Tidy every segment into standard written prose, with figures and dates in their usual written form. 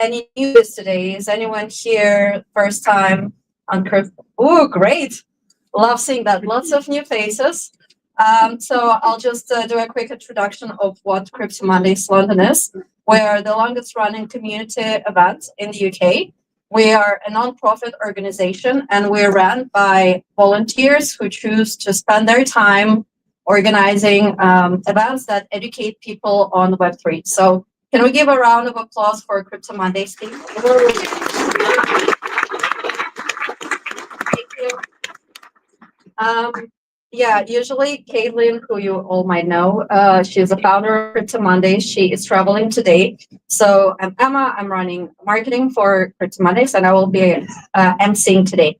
any news today? Is anyone here first time on crypto? Oh, great. Love seeing that. Lots of new faces. So I'll just do a quick introduction of what CryptoMondays London is. We're the longest running community event in the UK. We are a non-profit organization and we're run by volunteers who choose to spend their time organizing events that educate people on Web3. So can we give a round of applause for CryptoMondays team? Thank you. Yeah, usually Caitlin, who you all might know, she's the founder of CryptoMondays. She is traveling today. So I'm Emma. I'm running marketing for CryptoMondays, and I will be emceeing today.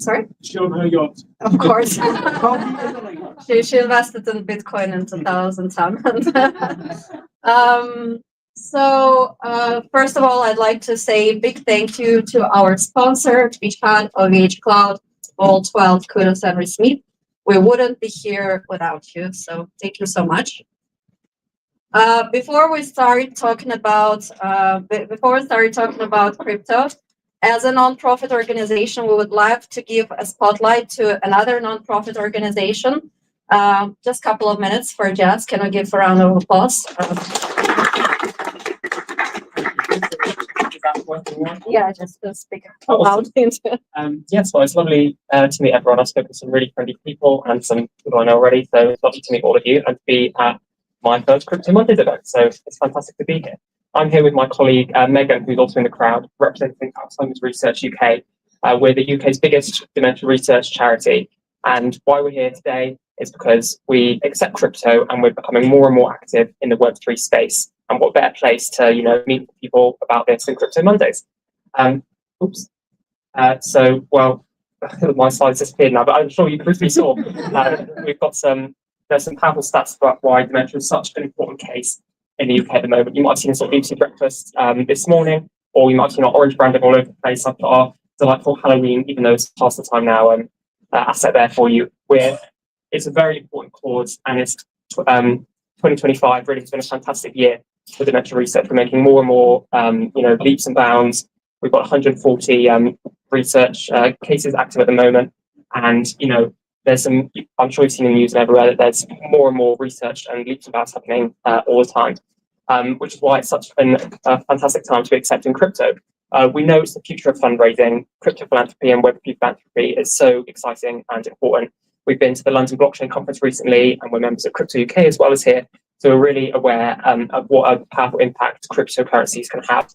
Sorry? She on her yacht. Of course. she invested in Bitcoin in 2010. First of all, I'd like to say a big thank you to our sponsor, Twitchchat, OVH Cloud, all 12 kudos and Smith. We wouldn't be here without you, so thank you so much. Before we start talking about crypto, as a non-profit organization, we would love to give a spotlight to another non-profit organization. Just a couple of minutes for Jess. Can we give a round of applause? Yeah, just speak loud. Yes, well, it's lovely to meet everyone. I've spoken to some really friendly people and some people I know already, so it's lovely to meet all of you and to be at my first Crypto Mondays event, so it's fantastic to be here. I'm here with my colleague Megan, who's also in the crowd, representing Alzheimer's Research UK. We're the UK's biggest dementia research charity, and why we're here today is because we accept crypto and we're becoming more and more active in the Web3 space. And what better place to meet people about this than Crypto Mondays? Oops. My slides disappeared now, but I'm sure you briefly saw. We've got there's some powerful stats about why dementia is such an important case in the UK at the moment. You might have seen us on BBC Breakfast this morning, or you might have seen our orange branding all over the place. I've got our delightful Halloween, even though it's past the time now, asset there for you. It's a very important cause, and it's 2025 really has been a fantastic year for dementia research. We're making more and more leaps and bounds. We've got 140 research cases active at the moment, and there's some, I'm sure you've seen in the news and everywhere, that there's more and more research and leaps and bounds happening all the time, which is why it's such a fantastic time to be accepting crypto. We know it's the future of fundraising. Crypto philanthropy and Web3 philanthropy is so exciting and important. We've been to the London Blockchain Conference recently, and we're members of Crypto UK as well as here. So we're really aware of what a powerful impact cryptocurrencies can have.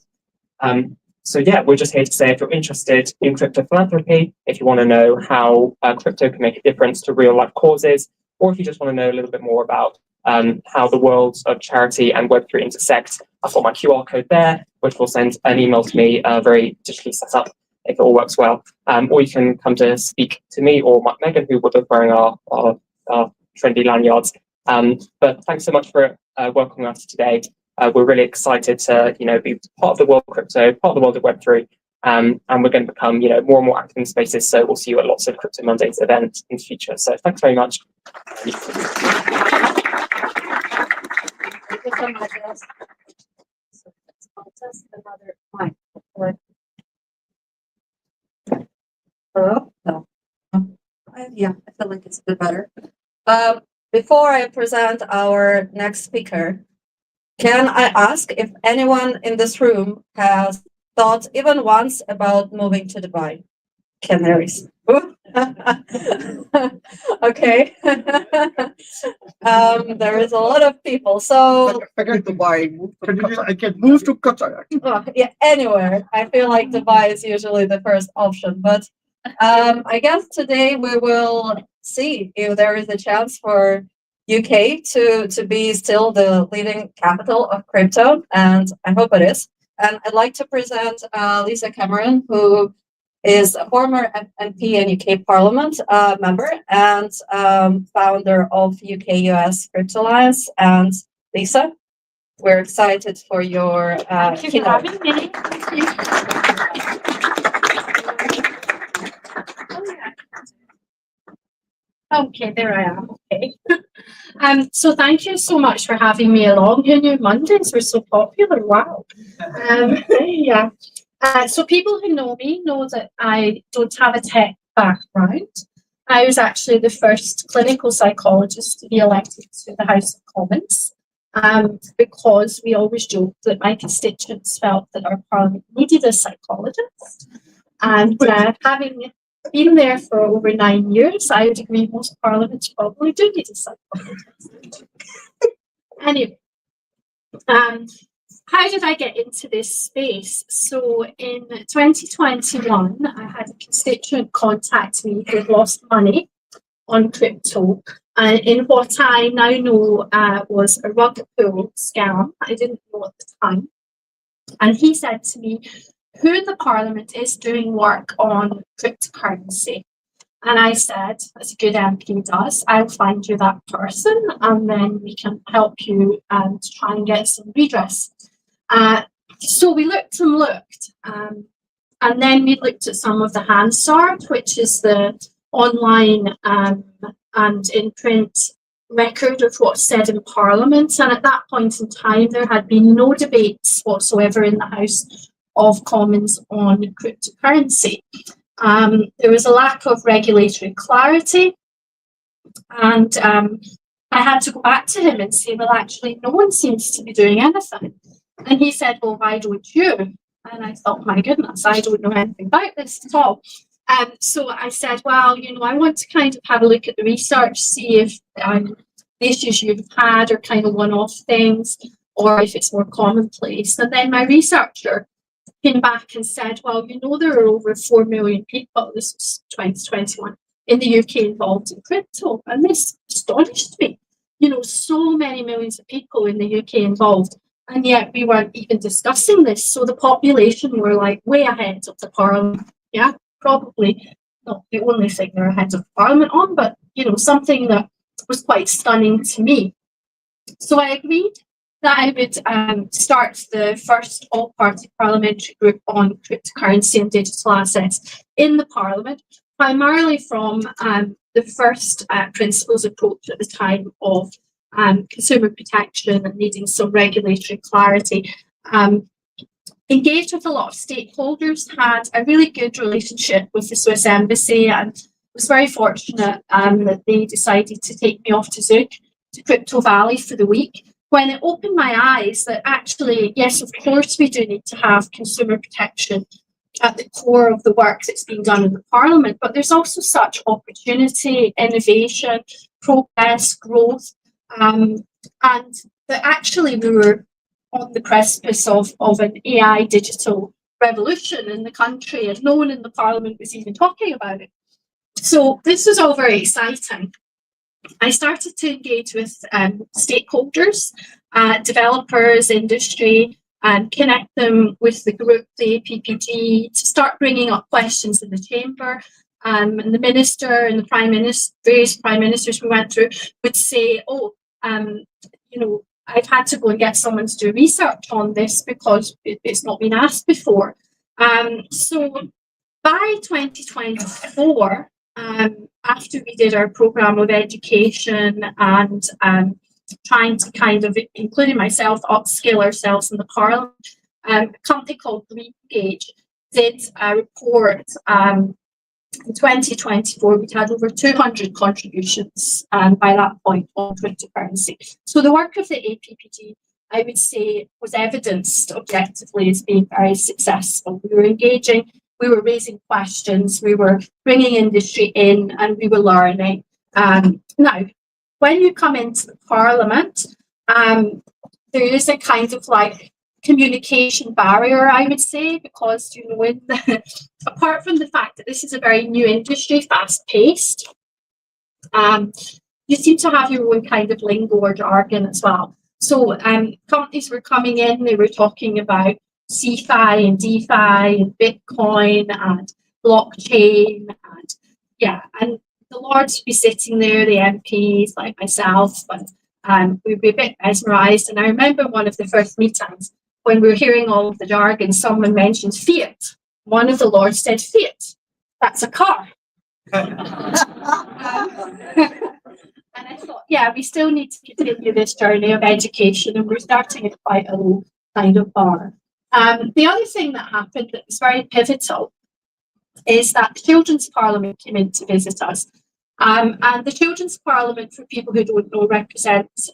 We're just here to say, if you're interested in crypto philanthropy, if you want to know how crypto can make a difference to real life causes, or if you just want to know a little bit more about how the worlds of charity and Web3 intersect, I've got my QR code there, which will send an email to me, very digitally set up, if it all works well. Or you can come to speak to me or Megan, who will be wearing our trendy lanyards. But thanks so much for welcoming us today. We're really excited to be part of the world of crypto, part of the world of Web3, and we're going to become more and more active in spaces. So we'll see you at lots of Crypto Mondays events in the future. So thanks very much. Thank you so much. Hello? No. Yeah, I feel like it's a bit better. Before I present our next speaker, can I ask if anyone in this room has thought even once about moving to Dubai? Canaries. Okay. There is a lot of people. So Forget Dubai. I can move to Qatar. Yeah, anywhere. I feel like Dubai is usually the first option, but I guess today we will see if there is a chance for UK to be still the leading capital of crypto, and I hope it is. And I'd like to present Lisa Cameron, who is a former MP and UK Parliament member and founder of UK-US Crypto Alliance. And Lisa, we're excited for your Thank you for having me. Okay, there I am. Okay. So thank you so much for having me along. Who knew Mondays were so popular? Wow. Yeah. So people who know me know that I don't have a tech background. I was actually the first clinical psychologist to be elected to the House of Commons, because we always joked that my constituents felt that our parliament needed a psychologist. And having been there for over 9 years, I would agree most parliaments probably do need a psychologist. Anyway, how did I get into this space? So in 2021, I had a constituent contact me who had lost money on crypto in what I now know was a rug pull scam. I didn't know at the time. And he said to me, who in the parliament is doing work on cryptocurrency? And I said, as a good MP does, I'll find you that person and then we can help you to try and get some redress. So we looked and looked, and then we looked at some of the Hansard, which is the online and in print record of what's said in Parliament. And at that point in time, there had been no debates whatsoever in the House of Commons on cryptocurrency. There was a lack of regulatory clarity, and I had to go back to him and say, well, actually, no one seems to be doing anything. And he said, well, why don't you? And I thought, my goodness, I don't know anything about this at all. So I said, well, I want to kind of have a look at the research, see if the issues you've had are kind of one-off things, or if it's more commonplace. And then my researcher came back and said, well, there are over 4 million people, this was 2021, in the UK involved in crypto. And this astonished me. So many millions of people in the UK involved. And yet we weren't even discussing this. So the population were like way ahead of the parliament. Yeah, probably not the only thing they're ahead of the parliament on, but something that was quite stunning to me. So I agreed that I would start the first all-party parliamentary group on cryptocurrency and digital assets in the parliament, primarily from the first principles approach at the time of consumer protection and needing some regulatory clarity. Engaged with a lot of stakeholders, had a really good relationship with the Swiss Embassy, and was very fortunate that they decided to take me off to Zug, to Crypto Valley for the week, when it opened my eyes that actually, yes, of course, we do need to have consumer protection at the core of the work that's being done in the Parliament, but there's also such opportunity, innovation, progress, growth, and that actually we were on the precipice of an AI digital revolution in the country, and no one in the Parliament was even talking about it. So this was all very exciting. I started to engage with stakeholders, developers, industry, and connect them with the group, the APPG, to start bringing up questions in the chamber. And the minister and the prime minister, various prime ministers we went through, would say, I've had to go and get someone to do research on this because it's not been asked before. So by 2024, after we did our programme of education and trying to kind of, including myself, upskill ourselves in the Parliament, a company called Gauge did a report. In 2024, we'd had over 200 contributions by that point on cryptocurrency. So the work of the APPG, I would say, was evidenced objectively as being very successful. We were engaging, we were raising questions, we were bringing industry in, and we were learning. Now, when you come into the Parliament, there is a kind of like communication barrier, I would say, because apart from the fact that this is a very new industry, fast-paced, you seem to have your own kind of lingo or jargon as well. So companies were coming in, they were talking about CeFi and DeFi and Bitcoin and blockchain, and the Lords would be sitting there, the MPs like myself, and we'd be a bit mesmerised. And I remember one of the first meetings, when we were hearing all of the jargon, someone mentioned fiat. One of the Lords said, fiat, that's a car. And I thought, yeah, we still need to continue this journey of education, and we're starting at quite a low kind of bar. The other thing that happened that was very pivotal is that the Children's Parliament came in to visit us. And the Children's Parliament, for people who don't know, represents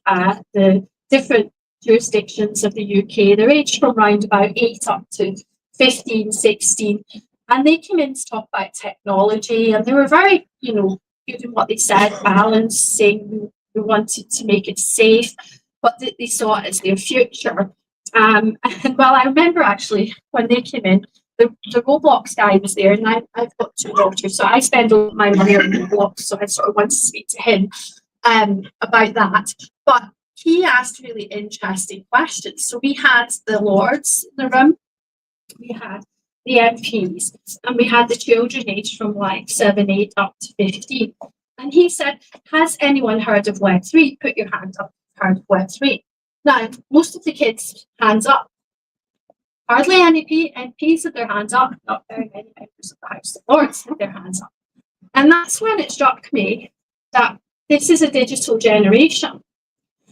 the different jurisdictions of the UK. They're aged from around about 8 up to 15, 16. And they came in to talk about technology, and they were very, good in what they said, balanced, saying we wanted to make it safe, but they saw it as their future. And well, I remember actually when they came in, the Roblox guy was there, and I've got 2 daughters, so I spend all my money on Roblox, so I sort of want to speak to him about that. But he asked really interesting questions. So we had the Lords in the room, we had the MPs, and we had the children aged from like 7, 8 up to 15. And he said, has anyone heard of Web3? Put your hand up if you've heard of Web3. Now, most of the kids, hands up. Hardly any MPs had their hands up, not very many members of the House of Lords had their hands up. And that's when it struck me that this is a digital generation.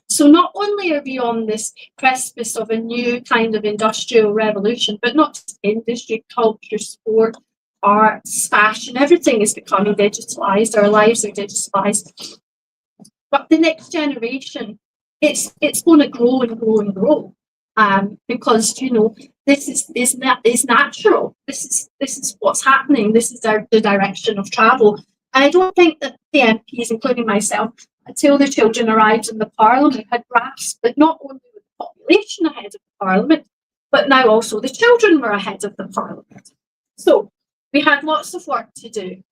So not only are we on this precipice of a new kind of industrial revolution, but not just industry, culture, sport, arts, fashion, everything is becoming digitalized, our lives are digitalized. But the next generation, it's going to grow and grow and grow. Because this is natural. This is what's happening. This is the direction of travel. And I don't think that the MPs, including myself, until the children arrived in the Parliament, had grasped that not only was the population ahead of the Parliament, but now also the children were ahead of the Parliament. So we had lots of work to do.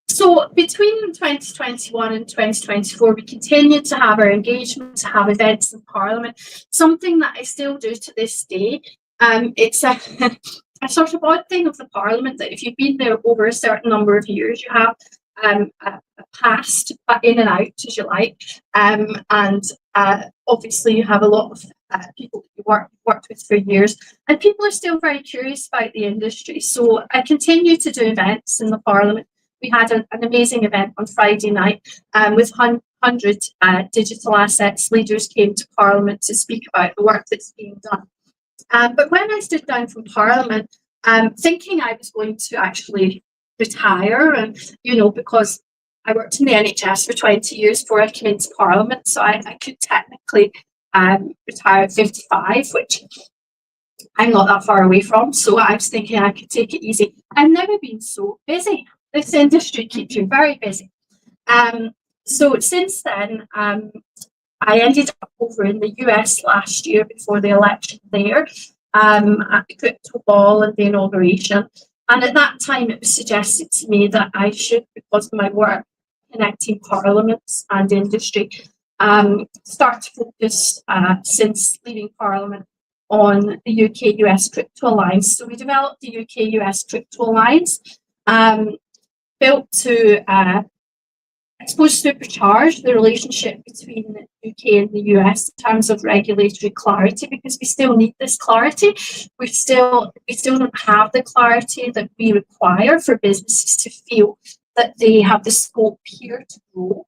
So between 2021 and 2024, we continued to have our engagement, to have events in Parliament, something that I still do to this day. It's a sort of odd thing of the Parliament that if you've been there over a certain number of years, you have a pass to in and out, as you like. And obviously you have a lot of people that you worked with for years, and people are still very curious about the industry. So I continue to do events in the Parliament. We had an amazing event on Friday night with 100 digital assets leaders came to Parliament to speak about the work that's being done. But when I stood down from Parliament, thinking I was going to actually retire, and because I worked in the NHS for 20 years before I came into Parliament, so I could technically retire at 55, which I'm not that far away from. So I was thinking I could take it easy. I've never been so busy. This industry keeps you very busy. So since then, I ended up over in the US last year before the election there at the crypto ball and the inauguration. And at that time, it was suggested to me that I should, because of my work connecting parliaments and industry, start to focus since leaving Parliament on the UK-US Crypto Alliance. So we developed the UK-US Crypto Alliance, built to, I suppose, supercharge the relationship between the UK and the US in terms of regulatory clarity, because we still need this clarity. We still don't have the clarity that we require for businesses to feel that they have the scope here to grow.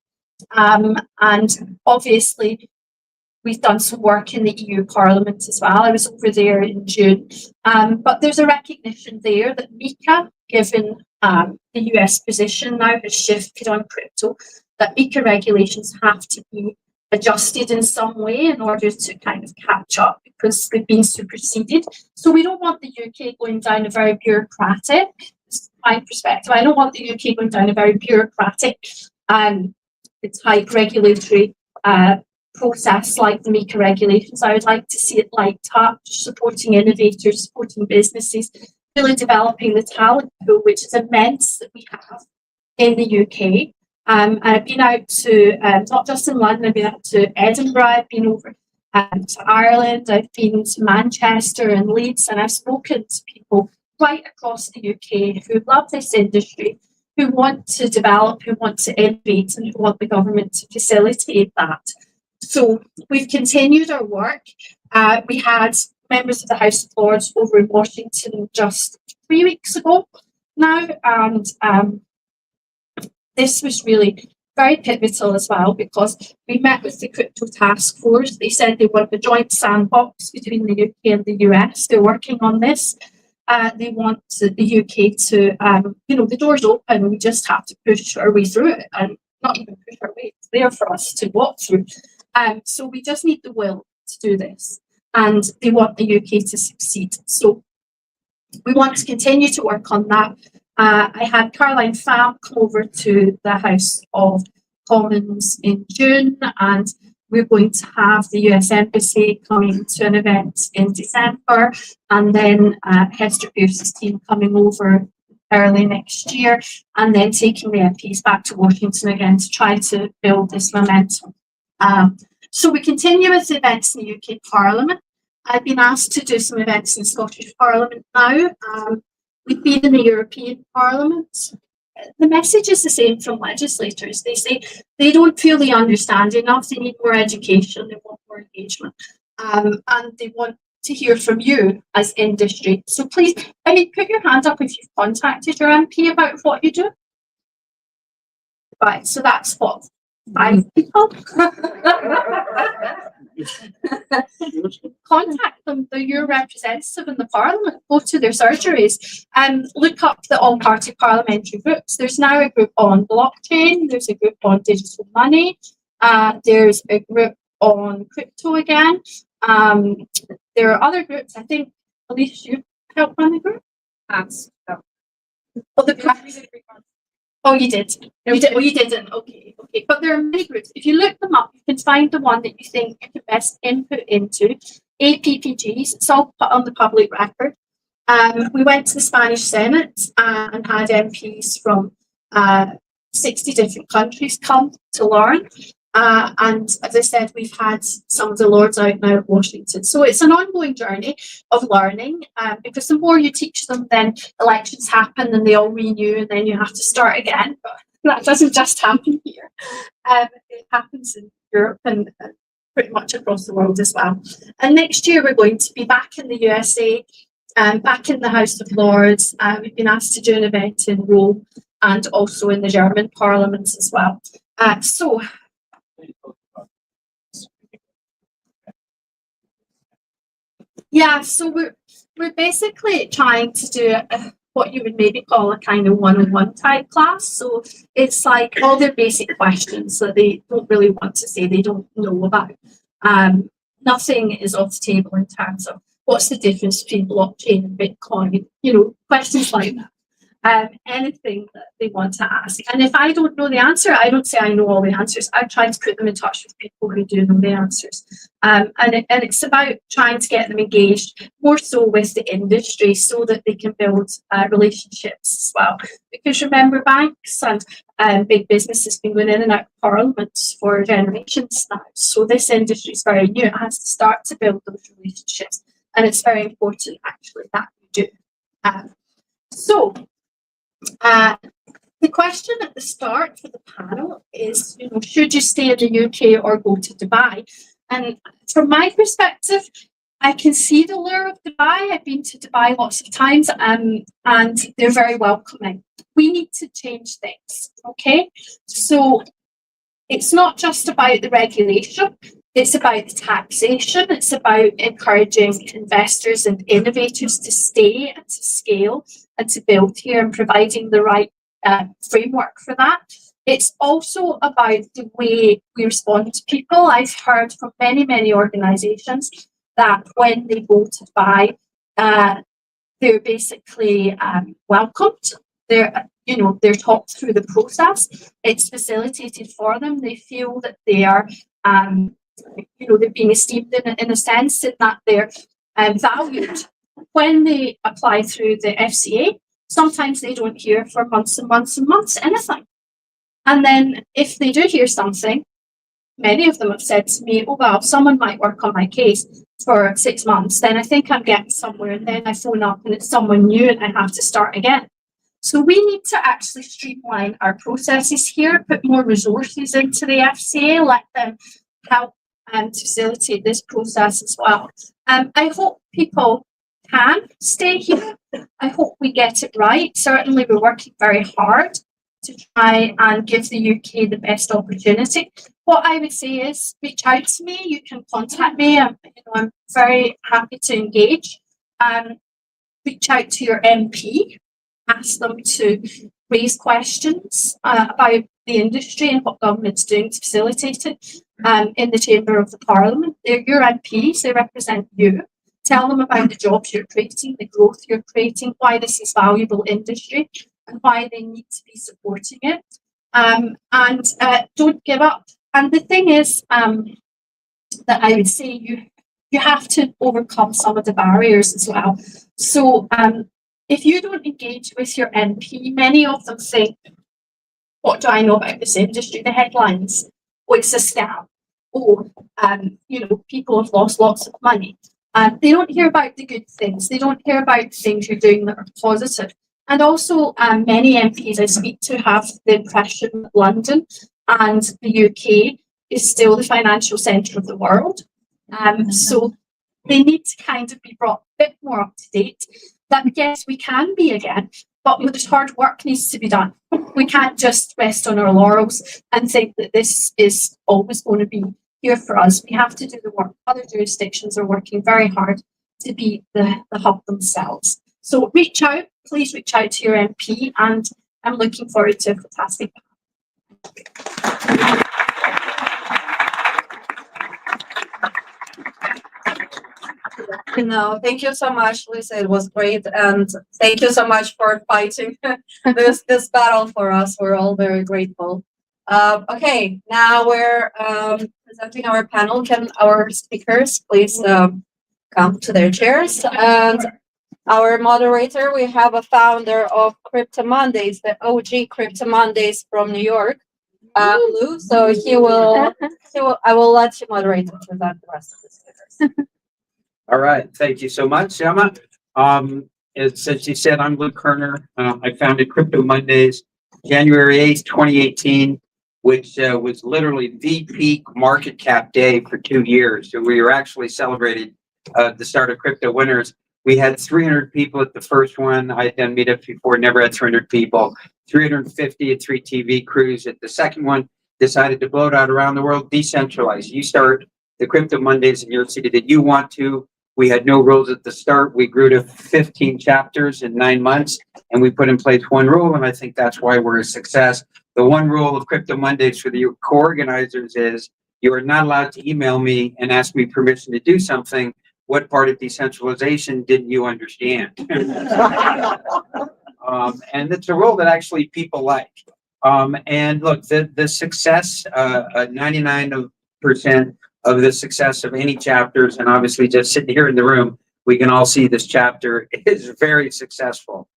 And obviously, we've done some work in the EU Parliament as well. I was over there in June. But there's a recognition there that MiCA, given the US position now has shifted on crypto, that MiCA regulations have to be adjusted in some way in order to kind of catch up, because they've been superseded. So we don't want the UK going down a very bureaucratic, my perspective, I don't want the UK going down a very bureaucratic type regulatory process like the MiCA regulations. I would like to see it light up, supporting innovators, supporting businesses, really developing the talent pool, which is immense that we have in the UK. I've been out to, not just in London, I've been out to Edinburgh, I've been over to Ireland, I've been to Manchester and Leeds, and I've spoken to people right across the UK who love this industry, who want to develop, who want to innovate, and who want the government to facilitate that. So we've continued our work. We had members of the House of Lords over in Washington just 3 weeks ago now, and this was really very pivotal as well, because we met with the crypto task force. They said they want a joint sandbox between the UK and the US. They're working on this. They want the UK to, the door's open. We just have to push our way through it, and not even push our way. It's there for us to walk through. So we just need the will to do this, and they want the UK to succeed. So we want to continue to work on that. I had Caroline Pham come over to the House of Commons in June, and we're going to have the US Embassy coming to an event in December, and then Hester Pierce's team coming over early next year, and then taking the MPs back to Washington again to try to build this momentum. So we continue with the events in the UK Parliament. I've been asked to do some events in the Scottish Parliament now. We've been in the European Parliament. The message is the same from legislators. They say they don't feel they understand enough. They need more education. They want more engagement. And they want to hear from you as industry. So please, put your hand up if you've contacted your MP about what you do. Right, so that's what, 5 people? Contact them. They're your representative in the Parliament. Go to their surgeries and look up the all-party parliamentary groups. There's now a group on blockchain. There's a group on digital money. There's a group on crypto again. There are other groups. I think, Elise, you helped run the group? Oh, you did. You did. Oh, you didn't. Okay. But there are many groups. If you look them up, you can find the one that you think you can best input into. APPGs. It's all put on the public record. We went to the Spanish Senate and had MPs from 60 different countries come to learn. And as I said, we've had some of the lords out now at Washington. So it's an ongoing journey of learning, because the more you teach them, then elections happen and they all renew and then you have to start again. But that doesn't just happen here. It happens in Europe and pretty much across the world as well. And next year we're going to be back in the USA, back in the House of Lords. We've been asked to do an event in Rome and also in the German Parliament as well. So we're basically trying to do what you would maybe call a kind of one-on-one type class. So it's like all their basic questions that they don't really want to say they don't know about. Nothing is off the table in terms of what's the difference between blockchain and Bitcoin, questions like that. Anything that they want to ask. And if I don't know the answer, I don't say I know all the answers. I try to put them in touch with people who do know the answers. And it's about trying to get them engaged more so with the industry so that they can build relationships as well. Because remember, banks and big business has been going in and out of Parliament for generations now. So this industry is very new. It has to start to build those relationships. And it's very important actually that we do. The question at the start for the panel is, should you stay in the UK or go to Dubai? And from my perspective, I can see the lure of Dubai. I've been to Dubai lots of times, and they're very welcoming. We need to change things, okay? So it's not just about the regulation. It's about the taxation. It's about encouraging investors and innovators to stay and to scale and to build here and providing the right framework for that. It's also about the way we respond to people. I've heard from many, many organisations that when they go to Dubai, they're basically welcomed. They're talked through the process. It's facilitated for them. They feel that they are they're being esteemed in a sense in that they're valued. When they apply through the FCA, sometimes they don't hear for months and months and months anything. And then if they do hear something, many of them have said to me, oh, well, someone might work on my case for 6 months, then I think I'm getting somewhere, and then I phone up and it's someone new and I have to start again. So we need to actually streamline our processes here, put more resources into the FCA, let them help to facilitate this process as well. I hope people can stay here. I hope we get it right. Certainly we're working very hard to try and give the UK the best opportunity. What I would say is reach out to me. You can contact me. I'm very happy to engage. Reach out to your MP, ask them to raise questions about the industry and what government's doing to facilitate it in the Chamber of the Parliament. They're your MPs, they represent you. Tell them about the jobs you're creating, the growth you're creating, why this is valuable industry and why they need to be supporting it. And don't give up. And the thing is that I would say you have to overcome some of the barriers as well. So if you don't engage with your MP, many of them think, what do I know about this industry? The headlines, oh, it's a scam. Oh, people have lost lots of money. They don't hear about the good things. They don't hear about things you're doing that are positive. And also, many MPs I speak to have the impression that London and the UK is still the financial centre of the world. So they need to kind of be brought a bit more up to date. That yes, we can be again, but the hard work needs to be done. We can't just rest on our laurels and think that this is always going to be here for us. We have to do the work. Other jurisdictions are working very hard to be the hub themselves. So please reach out to your MP, and I'm looking forward to a fantastic. No, thank you so much, Lisa. It was great, and thank you so much for fighting this battle for us. We're all very grateful. Okay, now we're presenting our panel. Can our speakers please come to their chairs? And our moderator, we have a founder of CryptoMondays, the OG CryptoMondays from New York, Lou. So I will let you moderate and present the rest of the speakers. All right. Thank you so much, Emma. As you said, I'm Lou Kerner. I founded CryptoMondays January 8th, 2018, which was literally the peak market cap day for 2 years. So we were actually celebrating the start of Crypto Winners. We had 300 people at the first one. I had done meetups before, never had 300 people. 350 at 3 TV crews at the second one. Decided to blow it out around the world, decentralized. You start the Crypto Mondays in your city that you want to. We had no rules at the start. We grew to 15 chapters in 9 months, and we put in place one rule, and I think that's why we're a success. The one rule of Crypto Mondays for the co-organizers is you are not allowed to email me and ask me permission to do something. What part of decentralization didn't you understand? And it's a rule that actually people like. And look, the success, 99% of the success of any chapters, and obviously just sitting here in the room, we can all see this chapter is very successful.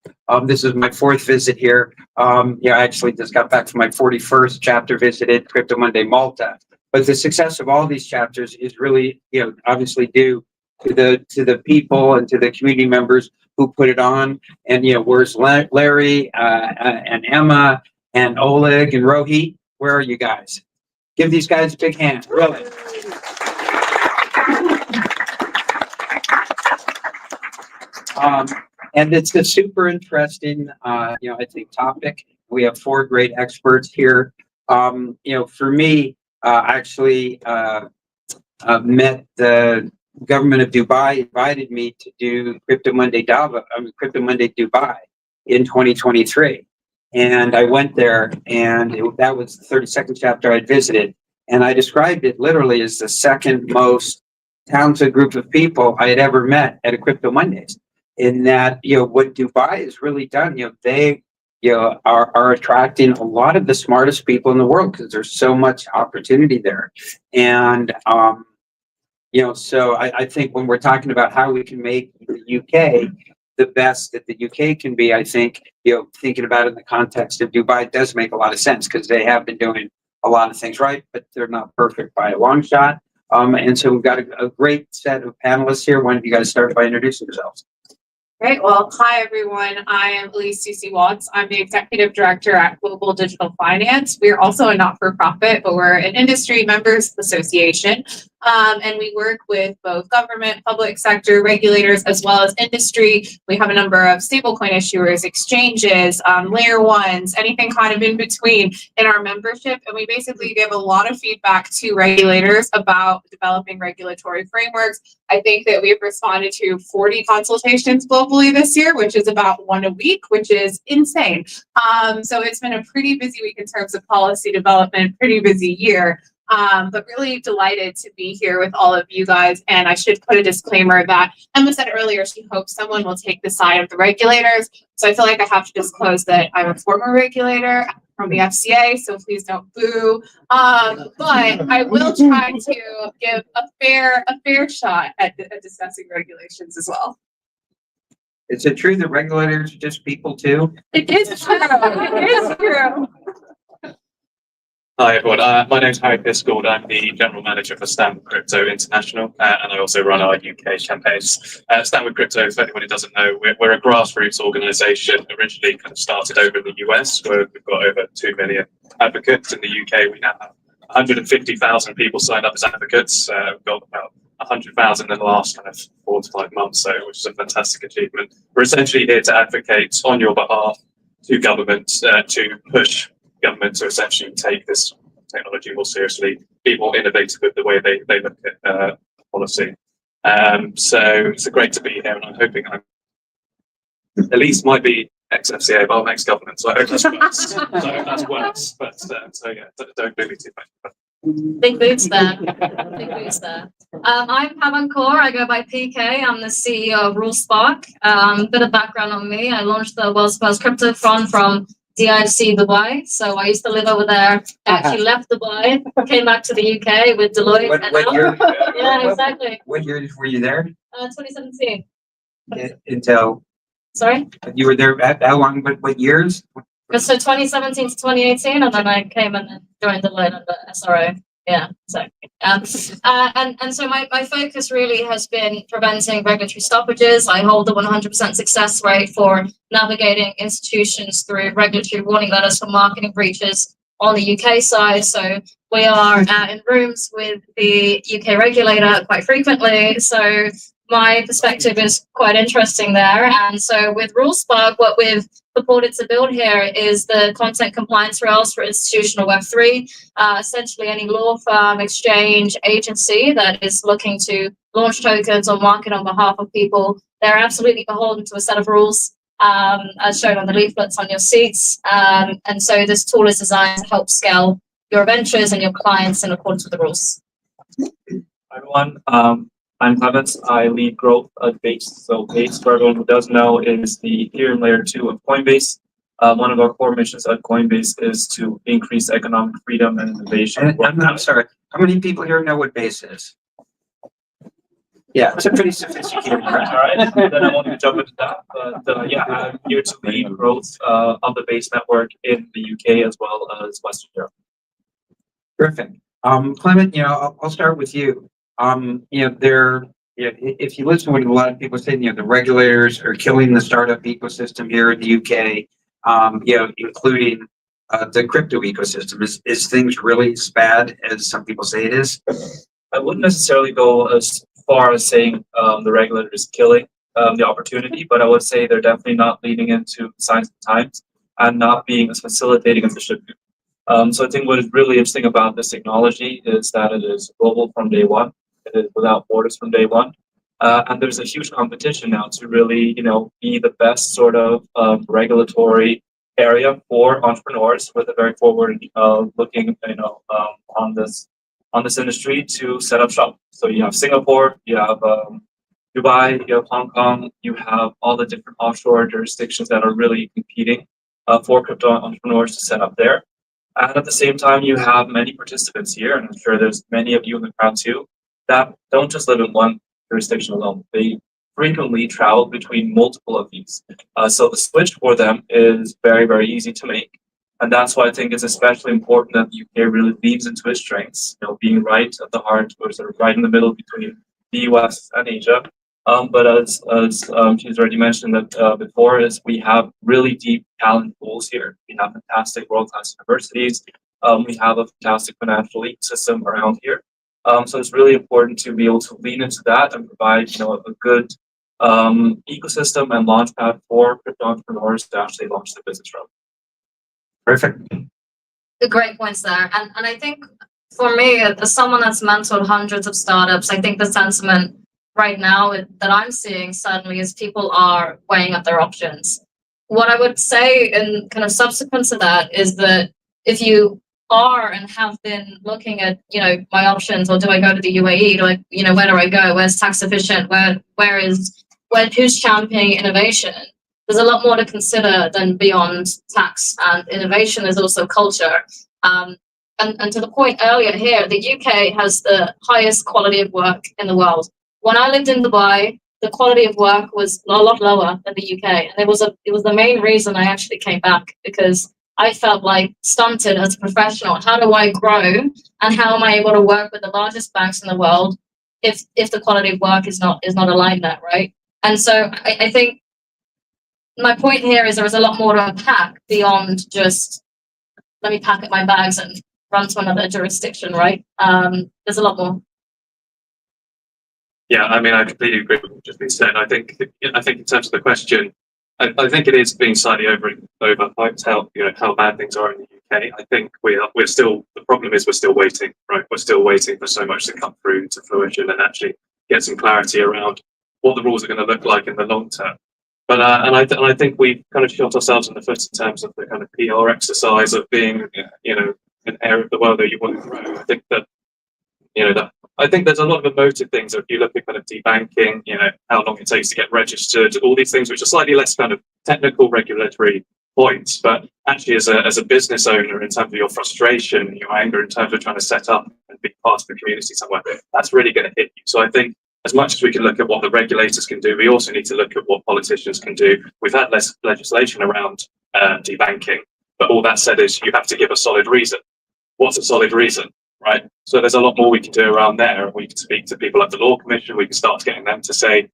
This is my 4th visit here. I actually just got back from my 41st chapter visited Crypto Monday Malta. But the success of all these chapters is really, obviously due to the people and to the community members who put it on. And where's Larry and Emma and Oleg and Rohit? Where are you guys? Give these guys a big hand, really. And it's a super interesting, I think, topic. We have 4 great experts here. For me, I actually met the government of Dubai, invited me to do Crypto Monday Dubai in 2023. And I went there, and that was the 32nd chapter I'd visited. And I described it literally as the second most talented group of people I had ever met at a Crypto Mondays. In that, what Dubai has really done, they, are attracting a lot of the smartest people in the world because there's so much opportunity there. And, so I think when we're talking about how we can make the UK the best that the UK can be, I think, thinking about it in the context of Dubai does make a lot of sense because they have been doing a lot of things right, but they're not perfect by a long shot. And so we've got a great set of panelists here. Why don't you guys start by introducing yourselves? Great. Well, hi everyone. I am Elise Susie Watts. I'm the Executive Director at Global Digital Finance. We're also a not-for-profit, but we're an industry members association. And we work with both government, public sector, regulators, as well as industry. We have a number of stablecoin issuers, exchanges, layer ones, anything kind of in between in our membership. And we basically give a lot of feedback to regulators about developing regulatory frameworks. I think that we've responded to 40 consultations globally this year, which is about one a week, which is insane. So it's been a pretty busy week in terms of policy development, pretty busy year. But really delighted to be here with all of you guys. And I should put a disclaimer that Emma said earlier, she hopes someone will take the side of the regulators. So I feel like I have to disclose that I'm a former regulator from the FCA, so please don't boo. But I will try to give a fair shot at discussing regulations as well. Is it true that regulators are just people too? It is true. It is true. Hi everyone, my name is Harry Piscald. I'm the General Manager for Stanford Crypto International, and I also run our UK campaigns. Stanford Crypto, if anyone who doesn't know, we're a grassroots organisation, originally kind of started over in the US, where we've got over 2 million advocates. In the UK, we now have 150,000 people signed up as advocates. We've got about 100,000 in the last kind of 4 to 5 months, so which is a fantastic achievement. We're essentially here to advocate on your behalf to governments to push government to essentially take this technology more seriously, be more innovative with the way they look at policy. So it's great to be here, and I'm hoping I'm at least might be ex-FCA, but I'm ex-government, so I hope that's worse. So I hope that's worse. But so yeah, don't do me too much. Big boots there. Big boots there. I'm Pavan Kaur. I go by PK. I'm the CEO of RuleSpark. Bit of background on me. I launched the world's first crypto fund from DIFC Dubai. So I used to live over there. Actually left Dubai, came back to the UK with Deloitte. What year? Yeah, exactly. What year were you there? 2017. Until Sorry? you were there at how long? What years? So 2017 to 2018, and then I came and joined Deloitte under SRO. Yeah, so and so my focus really has been preventing regulatory stoppages. I hold a 100% success rate for navigating institutions through regulatory warning letters for marketing breaches on the UK side. So we are in rooms with the UK regulator quite frequently. So my perspective is quite interesting there. And so with RuleSpark, what we've purported to build here is the content compliance rails for institutional Web3. Essentially, any law firm, exchange, agency that is looking to launch tokens or market on behalf of people, they're absolutely beholden to a set of rules, as shown on the leaflets on your seats. And so this tool is designed to help scale your ventures and your clients in accordance with the rules. Hi everyone, I'm Clemens. I lead growth at Base. So Base, for everyone who doesn't know, is the Ethereum layer 2 of Coinbase. One of our core missions at Coinbase is to increase economic freedom and innovation. I'm sorry, how many people here know what Base is? Yeah, it's a pretty sophisticated brand. All right, then I won't even jump into that. But yeah, I'm here to lead growth of the Base network in the UK as well as Western Europe. Terrific. Clement, I'll start with you. If you listen to what a lot of people say, the regulators are killing the startup ecosystem here in the UK, including the crypto ecosystem. Is things really as bad as some people say it is? I wouldn't necessarily go as far as saying the regulator is killing the opportunity, but I would say they're definitely not leading into signs of the times and not being as facilitating as they should be. So I think what is really interesting about this technology is that it is global from day one. It is without borders from day one. And there's a huge competition now to really, be the best sort of regulatory area for entrepreneurs with a very forward looking, on this industry to set up shop. So you have Singapore, you have Dubai, you have Hong Kong, you have all the different offshore jurisdictions that are really competing for crypto entrepreneurs to set up there. And at the same time, you have many participants here, and I'm sure there's many of you in the crowd too, that don't just live in one jurisdiction alone. They frequently travel between multiple of these. So the switch for them is very, very easy to make. And that's why I think it's especially important that the UK really leans into its strengths, being right at the heart or sort of right in the middle between the US and Asia, But as she's already mentioned that before, is we have really deep talent pools here. We have fantastic world-class universities. We have a fantastic financial ecosystem around here. So it's really important to be able to lean into that and provide, a good ecosystem and launchpad for crypto entrepreneurs to actually launch their business from. Perfect. The great points there. And I think for me, as someone that's mentored hundreds of startups, I think the sentiment right now that I'm seeing certainly is people are weighing up their options. What I would say in kind of subsequent to that is that if you are and have been looking at, my options, or do I go to the UAE? Do I, where do I go? Where's tax efficient? Who's championing innovation? There's a lot more to consider than beyond tax, and innovation is also culture. And to the point earlier here, the UK has the highest quality of work in the world. When I lived in Dubai, the quality of work was a lot lower than the UK, and it was the main reason I actually came back, because I felt like stunted as a professional. How do I grow, and how am I able to work with the largest banks in the world if the quality of work is not aligned there, right? And so I think my point here is there is a lot more to unpack beyond just let me pack up my bags and run to another jurisdiction, right? There's a lot more. Yeah, I mean, I completely agree with what just been said. I think in terms of the question, I think it is being slightly overhyped how bad things are in the UK. I think we're still, the problem is we're still waiting, right? We're still waiting for so much to come through to fruition and actually get some clarity around what the rules are going to look like in the long term. But and I think we've kind of shot ourselves in the foot in terms of the kind of PR exercise of being, an area of the world that you want to grow. I think that, I think there's a lot of emotive things. If you look at kind of debanking, how long it takes to get registered, all these things which are slightly less kind of technical regulatory points, but actually as a business owner, in terms of your frustration, your anger, in terms of trying to set up and be part of the community somewhere, that's really going to hit you. So I think as much as we can look at what the regulators can do, we also need to look at what politicians can do. We've had less legislation around debanking, but all that said is you have to give a solid reason. What's a solid reason, right? So there's a lot more we can do around there. We can speak to people at the Law Commission. We can start getting them to say,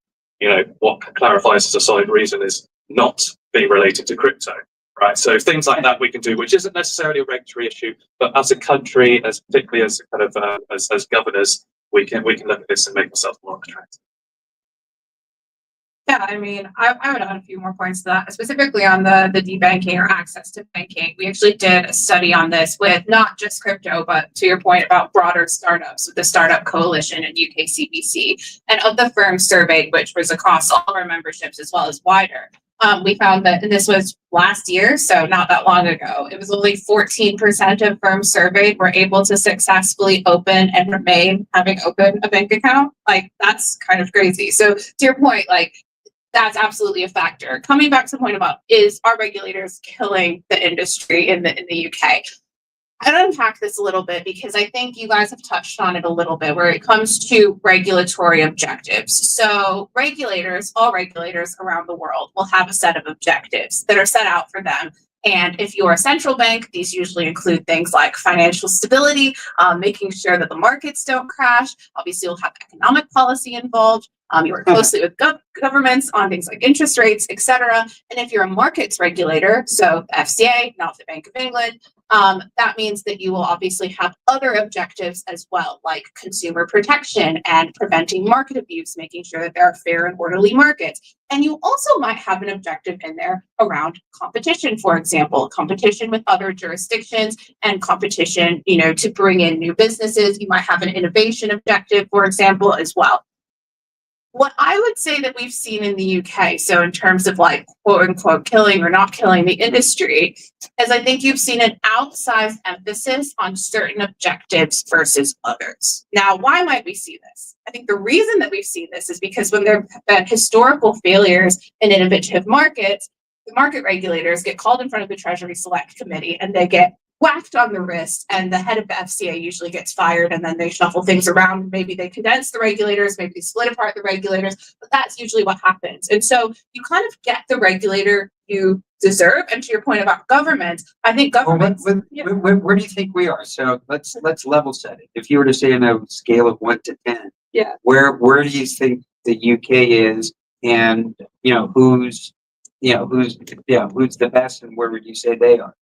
what clarifies as a solid reason is not being related to crypto, right? So things like that we can do, which isn't necessarily a regulatory issue, but as a country, particularly as kind of as governors, we can look at this and make ourselves more attractive. Yeah, I mean, I would add a few more points to that, specifically on the debanking or access to banking. We actually did a study on this with not just crypto, but to your point about broader startups, with the Startup Coalition and UK CBC. And of the firms surveyed, which was across all of our memberships as well as wider, we found that, and this was last year, so not that long ago, it was only 14% of firms surveyed were able to successfully open and remain having open a bank account. Like, that's kind of crazy. So to your point, like, that's absolutely a factor. Coming back to the point about, is our regulators killing the industry in the UK? I'd unpack this a little bit, because I think you guys have touched on it a little bit where it comes to regulatory objectives. So all regulators around the world will have a set of objectives that are set out for them. And if you're a central bank, these usually include things like financial stability, making sure that the markets don't crash. Obviously, you'll have economic policy involved. You work closely with governments on things like interest rates, et cetera. And if you're a markets regulator, so the FCA, not the Bank of England, that means that you will obviously have other objectives as well, like consumer protection and preventing market abuse, making sure that there are fair and orderly markets. And you also might have an objective in there around competition, for example, competition with other jurisdictions and competition, to bring in new businesses. You might have an innovation objective, for example, as well. What I would say that we've seen in the UK, so in terms of like quote unquote killing or not killing the industry, is I think you've seen an outsized emphasis on certain objectives versus others. Now, why might we see this? I think the reason that we've seen this is because when there have been historical failures in innovative markets, the market regulators get called in front of the Treasury Select Committee and they get whacked on the wrist, and the head of the FCA usually gets fired, and then they shuffle things around. Maybe they condense the regulators, maybe they split apart the regulators, but that's usually what happens. And so you kind of get the regulator you deserve. And to your point about government, I think government. Where do you think we are? So let's level set it. If you were to say on a scale of 1 to 10, yeah, where do you think the UK is, and who's the best, and where would you say they are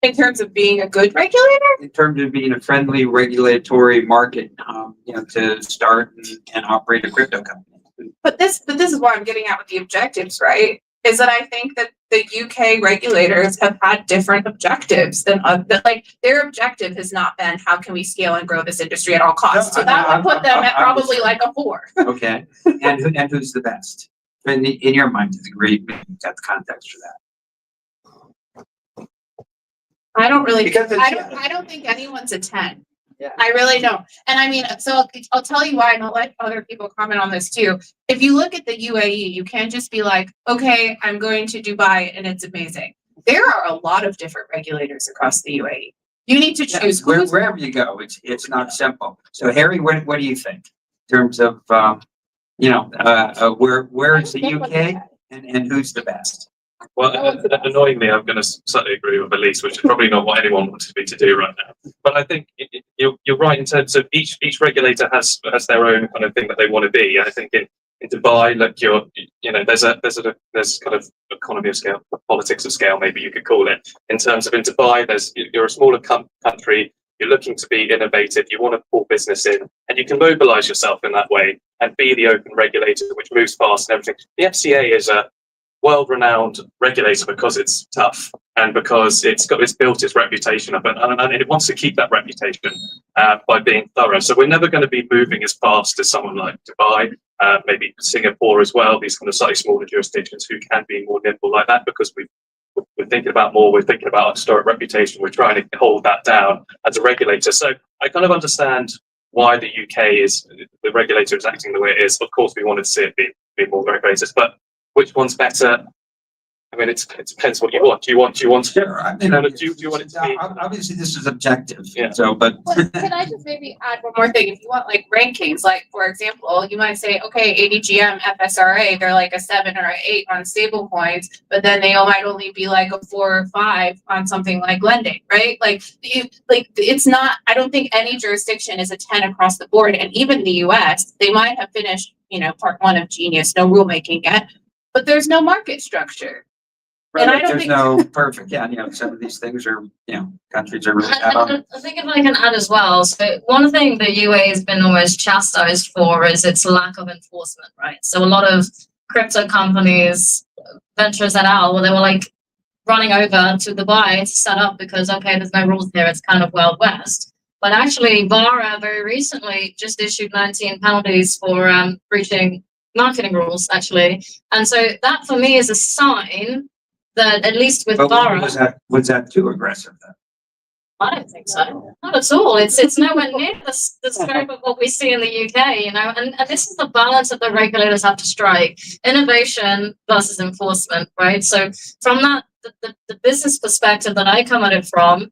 In terms of being a good regulator? in terms of being a friendly regulatory market, to start and operate a crypto company? But this is why I'm getting at with the objectives, right? Is that I think that the UK regulators have had different objectives than like their objective has not been how can we scale and grow this industry at all costs. So that would put them at probably like a 4. Okay, and who's the best? In your mind, is agreed. That's context for that. I don't really. Because I don't think anyone's a 10. Yeah. I really don't. And I mean, so I'll tell you why, and I'll let other people comment on this too. If you look at the UAE, you can't just be like, okay, I'm going to Dubai and it's amazing. There are a lot of different regulators across the UAE. You need to choose wherever you go. It's not simple. So Harry, what do you think in terms of where is the UK and who's the best? Well, annoyingly, I'm going to certainly agree with Elise, which is probably not what anyone wanted me to do right now. But I think you're right in terms of each regulator has their own kind of thing that they want to be. I think in Dubai, look, there's kind of economy of scale, politics of scale, maybe you could call it. In terms of in Dubai, you're a smaller country. You're looking to be innovative. You want to pull business in, and you can mobilize yourself in that way and be the open regulator, which moves fast and everything. The FCA is a world-renowned regulator because it's tough and because it's built its reputation up, and it wants to keep that reputation by being thorough. So we're never going to be moving as fast as someone like Dubai, maybe Singapore as well. These kind of slightly smaller jurisdictions who can be more nimble like that because we're thinking about more. We're thinking about historic reputation. We're trying to hold that down as a regulator. So I kind of understand why the the regulator is acting the way it is. Of course, we wanted to see it be more regulated, but which one's better? I mean, it depends what you want. Do you want? Sure. I mean, do you want it to be? Obviously, this is objective. Yeah. So, but Can I just maybe add one more thing? If you want like rankings, like for example, you might say, okay, ADGM, FSRA, they're like a 7 or an 8 on stable coins, but then they might only be like a 4 or 5 on something like lending, right? Like it's not. I don't think any jurisdiction is a 10 across the board, and even the U.S. they might have finished, part 1 of Genius, no rulemaking yet, but there's no market structure. right, And I don't there's think- no perfect. Yeah, some of these things are, countries are really bad on. I think if I can add as well, so one thing the UAE has been almost chastised for is its lack of enforcement, right? So a lot of crypto companies, ventures that out, well, they were like running over to Dubai to set up because, okay, there's no rules here, it's kind of Wild West. But actually, VARA very recently just issued 19 penalties for breaching marketing rules, actually. And so that for me is a sign that at least with But VARA, was that too aggressive then? I don't think so. Not at all. It's nowhere near the scope of what we see in the UK, and this is the balance that the regulators have to strike. Innovation versus enforcement, right? So from that, the business perspective that I come at it from,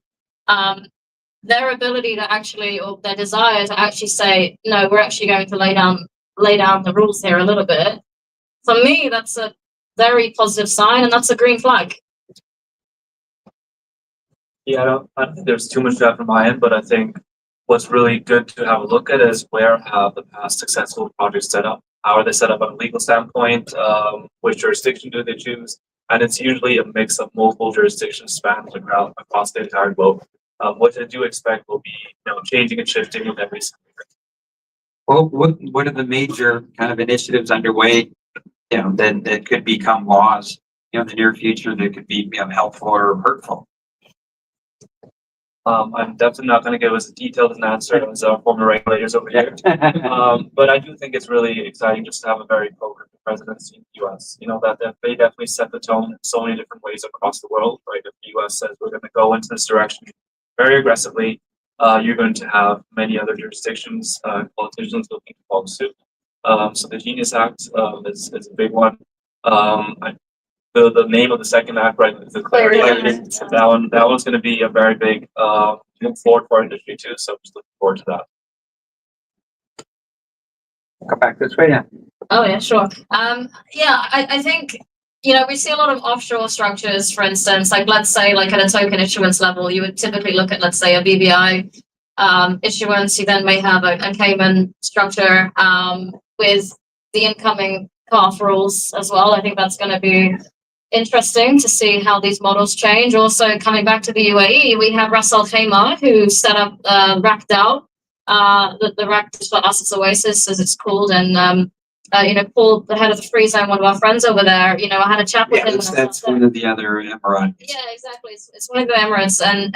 their ability to actually, or their desire to actually say, no, we're actually going to lay down the rules here a little bit. For me, that's a very positive sign, and that's a green flag. Yeah, I don't think there's too much to add from my end, but I think what's really good to have a look at is where have the past successful projects set up? How are they set up on a legal standpoint? Which jurisdiction do they choose? And it's usually a mix of multiple jurisdictions spanned across the entire globe. What I do expect will be, changing and shifting with every single year. Well, what are the major kind of initiatives underway, that could become laws, in the near future that could be, helpful or hurtful? I'm definitely not going to give us a detailed answer as our former regulators over here. But I do think it's really exciting just to have a very pro-crypto presidency in the US. That they definitely set the tone in so many different ways across the world, right? If the US says we're going to go into this direction very aggressively, you're going to have many other jurisdictions, politicians looking to follow suit. So the Genius Act is a big one. The name of the second act, right, is the Clarity Act. So that one's going to be a very big look forward for our industry too. So just looking forward to that. Come back this way, yeah. Oh yeah, sure. I think we see a lot of offshore structures, for instance, like let's say like at a token issuance level, you would typically look at, let's say, a BVI issuance. You then may have a Cayman structure with the incoming CAF rules as well. I think that's going to be interesting to see how these models change. Also, coming back to the UAE, we have Ras Al Khaimah, who set up RACDAO, the RAC Digital Assets Oasis, as it's called, and Paul, the head of the Free Zone, one of our friends over there, I had a chat with him. That's one of the other Emirates. Yeah, exactly. It's one of the Emirates, and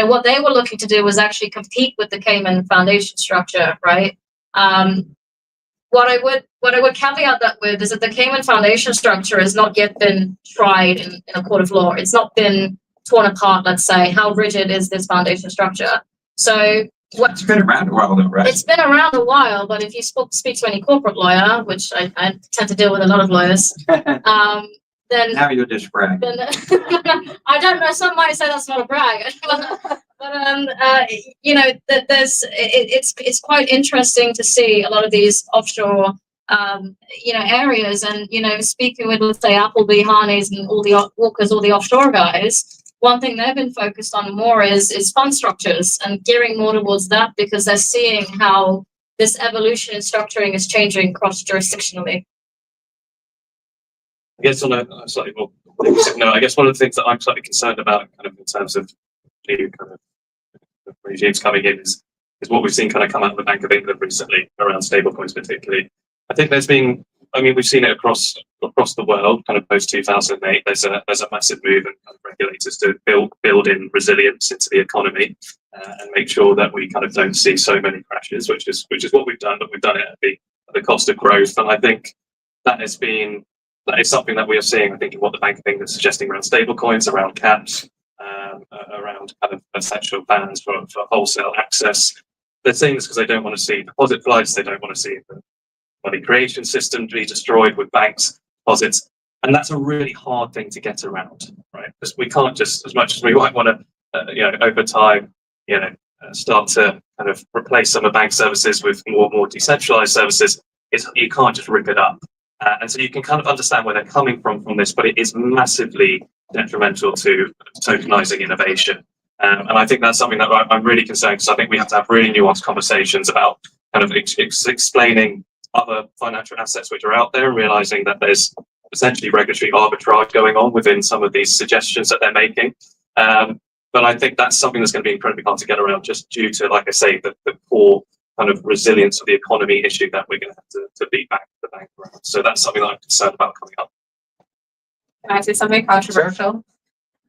what they were looking to do was actually compete with the Cayman Foundation structure, right? What I would caveat that with is that the Cayman Foundation structure has not yet been tried in a court of law. It's not been torn apart. Let's say, how rigid is this foundation structure? So. It's been around a while though, right? It's been around a while, but if you speak to any corporate lawyer, which I tend to deal with a lot of lawyers, then now you're just bragging. Then, I don't know. Some might say that's not a brag, but it's quite interesting to see a lot of these offshore areas, and speaking with, let's say, Appleby, Harneys, and all the Walkers, all the offshore guys. One thing they've been focused on more is fund structures and gearing more towards that, because they're seeing how this evolution in structuring is changing cross-jurisdictionally. I guess on a slightly more no, I guess one of the things that I'm slightly concerned about, kind of in terms of new kind of regimes coming in, is what we've seen kind of come out of the Bank of England recently around stablecoins, particularly. I think there's been, we've seen it across the world, kind of post 2008. There's a massive move and kind of regulators to build in resilience into the economy and make sure that we kind of don't see so many crashes, which is what we've done, but we've done it at the cost of growth. And I think that is something that we are seeing. I think in what the Bank of England is suggesting around stablecoins, around caps, around kind of essential bans for wholesale access. They're saying this because they don't want to see deposit flights. They don't want to see the money creation system to be destroyed with banks' deposits. And that's a really hard thing to get around, right? Because we can't just, as much as we might want to, over time, start to kind of replace some of bank services with more decentralized services. You can't just rip it up. And so you can kind of understand where they're coming from this, but it is massively detrimental to tokenizing innovation. And I think that's something that I'm really concerned, because I think we have to have really nuanced conversations about kind of explaining other financial assets which are out there, and realizing that there's essentially regulatory arbitrage going on within some of these suggestions that they're making. But I think that's something that's going to be incredibly hard to get around, just due to, like I say, the poor kind of resilience of the economy issue that we're going to have to beat back the bank around. So that's something that I'm concerned about coming up. Can I say something controversial?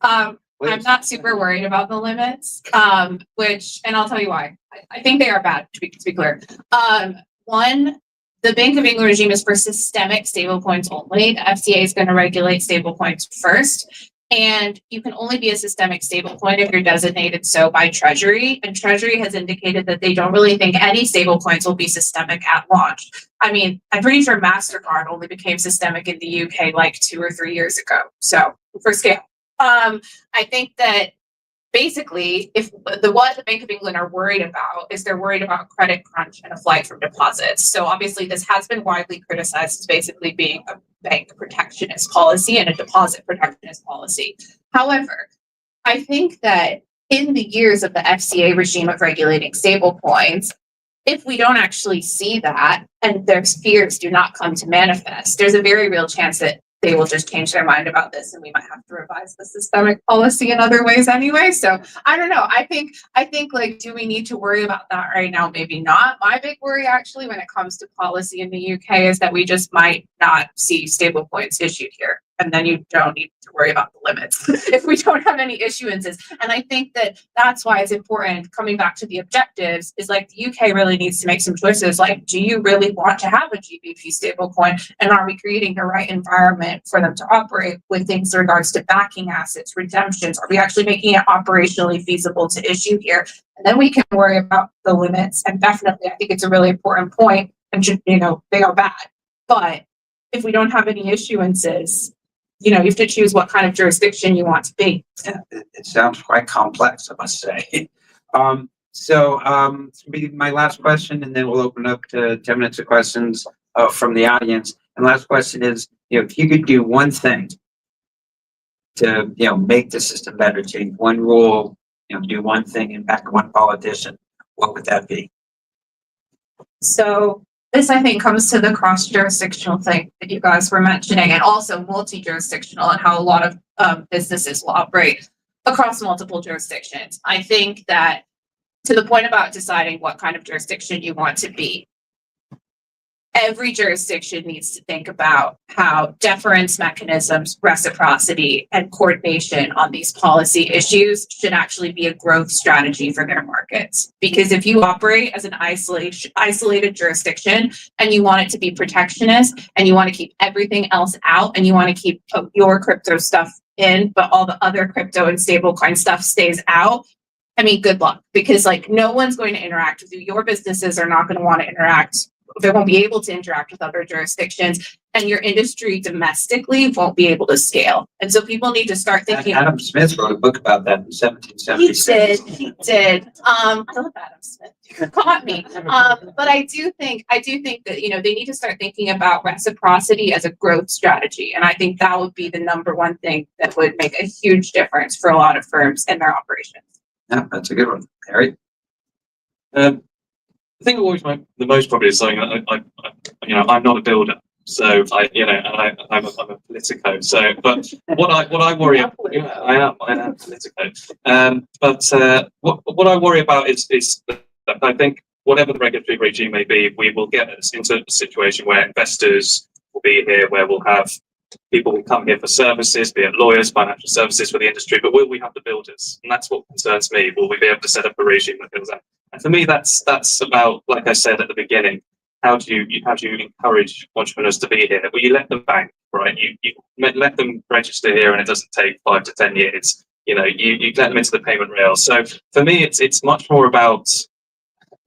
I'm not super worried about the limits, and I'll tell you why. I think they are bad, to be clear. One, the Bank of England regime is for systemic stablecoins only. The FCA is going to regulate stablecoins first. And you can only be a systemic stablecoin if you're designated so by Treasury. And Treasury has indicated that they don't really think any stablecoins will be systemic at launch. I'm pretty sure MasterCard only became systemic in the UK like 2 or 3 years ago. So for scale. I think that basically, what the Bank of England are worried about is they're worried about credit crunch and a flight from deposits. So obviously this has been widely criticized as basically being a bank protectionist policy and a deposit protectionist policy. However, I think that in the years of the FCA regime of regulating stablecoins, if we don't actually see that and their fears do not come to manifest, there's a very real chance that they will just change their mind about this, and we might have to revise the systemic policy in other ways anyway. So I don't know. I think like, do we need to worry about that right now? Maybe not. My big worry actually when it comes to policy in the UK is that we just might not see stable coins issued here. And then you don't need to worry about the limits if we don't have any issuances. And I think that that's why it's important, coming back to the objectives, is like the UK really needs to make some choices. Like, do you really want to have a GBP stablecoin? And are we creating the right environment for them to operate with things in regards to backing assets, redemptions? Are we actually making it operationally feasible to issue here? And then we can worry about the limits. And definitely, I think it's a really important point. And, they are bad. But if we don't have any issuances, you have to choose what kind of jurisdiction you want to be. It sounds quite complex, I must say. So be my last question, and then we'll open up to 10 minutes of questions from the audience. And last question is, if you could do one thing to, make the system better, change one rule, do one thing and back one politician, what would that be? So this, I think, comes to the cross-jurisdictional thing that you guys were mentioning, and also multi-jurisdictional, and how a lot of businesses will operate across multiple jurisdictions. I think that to the point about deciding what kind of jurisdiction you want to be, every jurisdiction needs to think about how deference mechanisms, reciprocity, and coordination on these policy issues should actually be a growth strategy for their markets. Because if you operate as an isolated jurisdiction and you want it to be protectionist and you want to keep everything else out and you want to keep your crypto stuff in, but all the other crypto and stablecoin stuff stays out, I mean, good luck, because like no one's going to interact with you. Your businesses are not going to want to interact. They won't be able to interact with other jurisdictions, and your industry domestically won't be able to scale. And so people need to start thinking. Adam Smith wrote a book about that in 1776. He did. I love Adam Smith. You caught me. But I do think that, you know, they need to start thinking about reciprocity as a growth strategy. And I think that would be the number one thing that would make a huge difference for a lot of firms in their operations. Yeah, that's a good one. Harry? The thing that worries me the most probably is something that I'm not a builder, so I'm a politico. So, but what I worry, I am politico. But what I worry about is that I think whatever the regulatory regime may be, we will get us into a situation where investors will be here, where we'll have people will come here for services, be it lawyers, financial services for the industry, but will we have the builders? And that's what concerns me. Will we be able to set up a regime that builds that? And for me, that's about, like I said at the beginning, how do you encourage entrepreneurs to be here? Well, you let them bank, right? You let them register here, and it doesn't take 5 to 10 years. You let them into the payment rails. So for me, it's much more about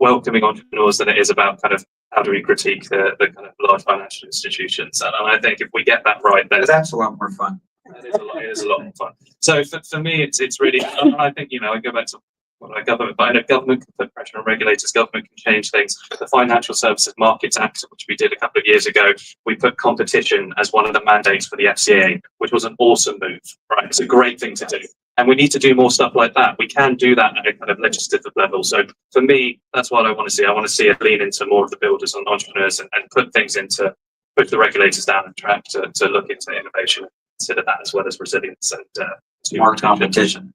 welcoming entrepreneurs than it is about kind of how do we critique the kind of large financial institutions. And I think if we get that right, then That's a lot more fun. it is a lot more fun. So for me, it's really, I think, I go back to government, but I know government can put pressure on regulators, government can change things. The Financial Services Markets Act, which we did a couple of years ago, we put competition as one of the mandates for the FCA, which was an awesome move, right? It's a great thing to do. And we need to do more stuff like that. We can do that at a kind of legislative level. So for me, that's what I want to see. I want to see it lean into more of the builders and entrepreneurs and put things into, put the regulators down the track to look into innovation, consider that as well as resilience and More competition.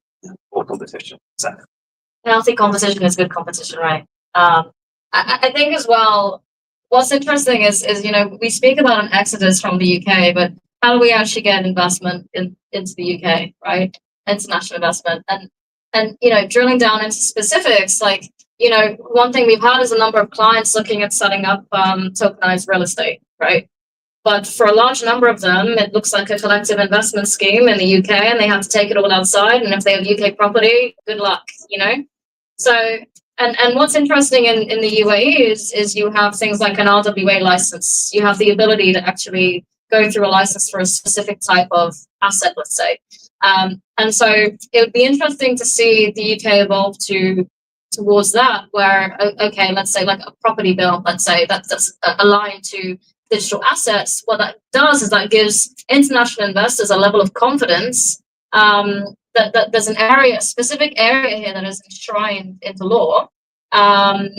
More competition. Exactly. Healthy competition is good competition, right? I think as well, what's interesting is we speak about an exodus from the UK, but how do we actually get investment into the UK, right? International investment. And drilling down into specifics, like, one thing we've had is a number of clients looking at setting up tokenized real estate, right? But for a large number of them, it looks like a collective investment scheme in the UK, and they have to take it all outside. And if they have UK property, good luck, So, and what's interesting in the UAE is you have things like an RWA license. You have the ability to actually go through a license for a specific type of asset, let's say. And so it would be interesting to see the UK evolve towards that, where, okay, let's say like a property bill, let's say that's aligned to digital assets. What that does is that gives international investors a level of confidence that there's a specific area here that is enshrined into law, and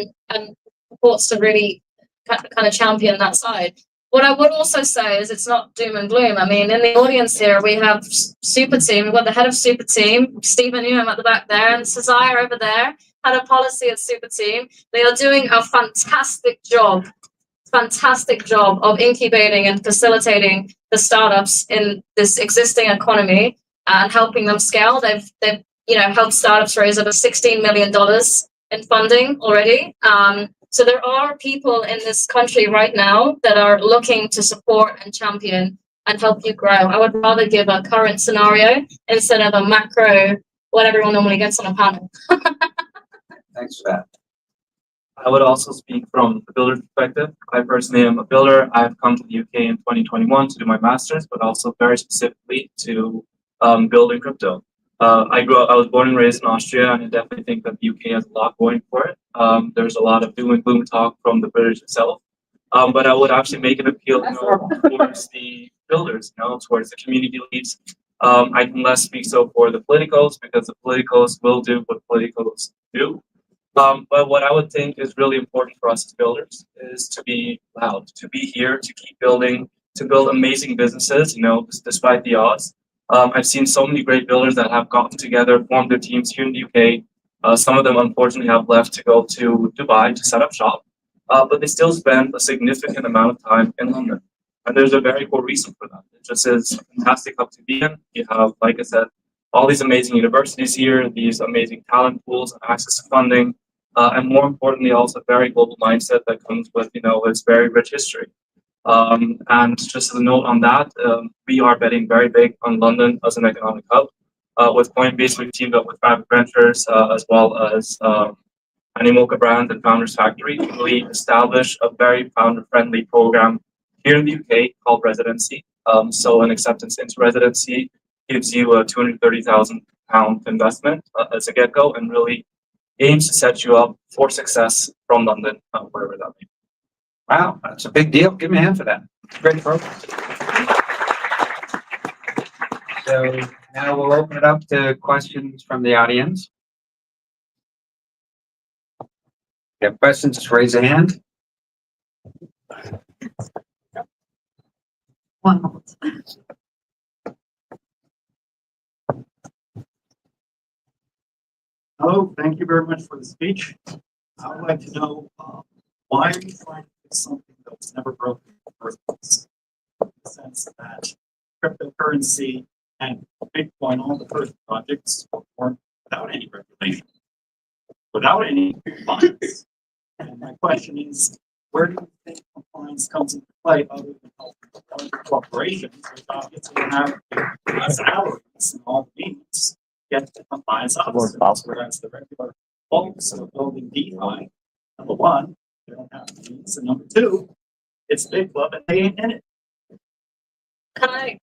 purports to really kind of champion that side. What I would also say is it's not doom and gloom. I mean, in the audience here, we have Super Team. We've got the head of Super Team, Stephen Newham at the back there, and Cesare over there, head of policy at Super Team. They are doing a fantastic job of incubating and facilitating the startups in this existing economy and helping them scale. They've helped startups raise over $16 million in funding already. So there are people in this country right now that are looking to support and champion and help you grow. I would rather give a current scenario instead of a macro, what everyone normally gets on a panel. Thanks for that. I would also speak from the builder perspective. I personally am a builder. I've come to the UK in 2021 to do my master's, but also very specifically to building crypto. I was born and raised in Austria, and I definitely think that the UK has a lot going for it. There's a lot of doom and gloom talk from the British itself. But I would actually make an appeal towards the builders, towards the community leads. I can less speak so for the politicals, because the politicals will do what politicals do. But what I would think is really important for us as builders is to be loud, to be here, to keep building, to build amazing businesses, despite the odds. I've seen so many great builders that have gotten together, formed their teams here in the UK. Some of them unfortunately have left to go to Dubai to set up shop, but they still spend a significant amount of time in London. And there's a very cool reason for that. It just is a fantastic hub to be in. You have, like I said, all these amazing universities here, these amazing talent pools, access to funding, and more importantly, also a very global mindset that comes with, its very rich history. And just as a note on that, we are betting very big on London as an economic hub. With Coinbase, we've teamed up with Private Ventures as well as Animoca Brand and Founders Factory to really establish a very founder-friendly program here in the UK called Residency. So an acceptance into residency gives you a £230,000 investment as a get-go and really aims to set you up for success from London, wherever that may be. Wow, that's a big deal. Give me a hand for that. Great program. So now we'll open it up to questions from the audience. If you have questions, just raise a hand. One moment. Hello, thank you very much for the speech. I would like to know why are you trying to do something that was never broken in the first place? In the sense that cryptocurrency and Bitcoin, all the first projects were without any regulation, without any compliance. And my question is, where do you think compliance comes into play other than helping larger corporations, which obviously have salaries and all the means, get the compliance officers, whereas the regular folks who are building DeFi, number one, they don't have the means, and number two, it's big club and they ain't in it. Can I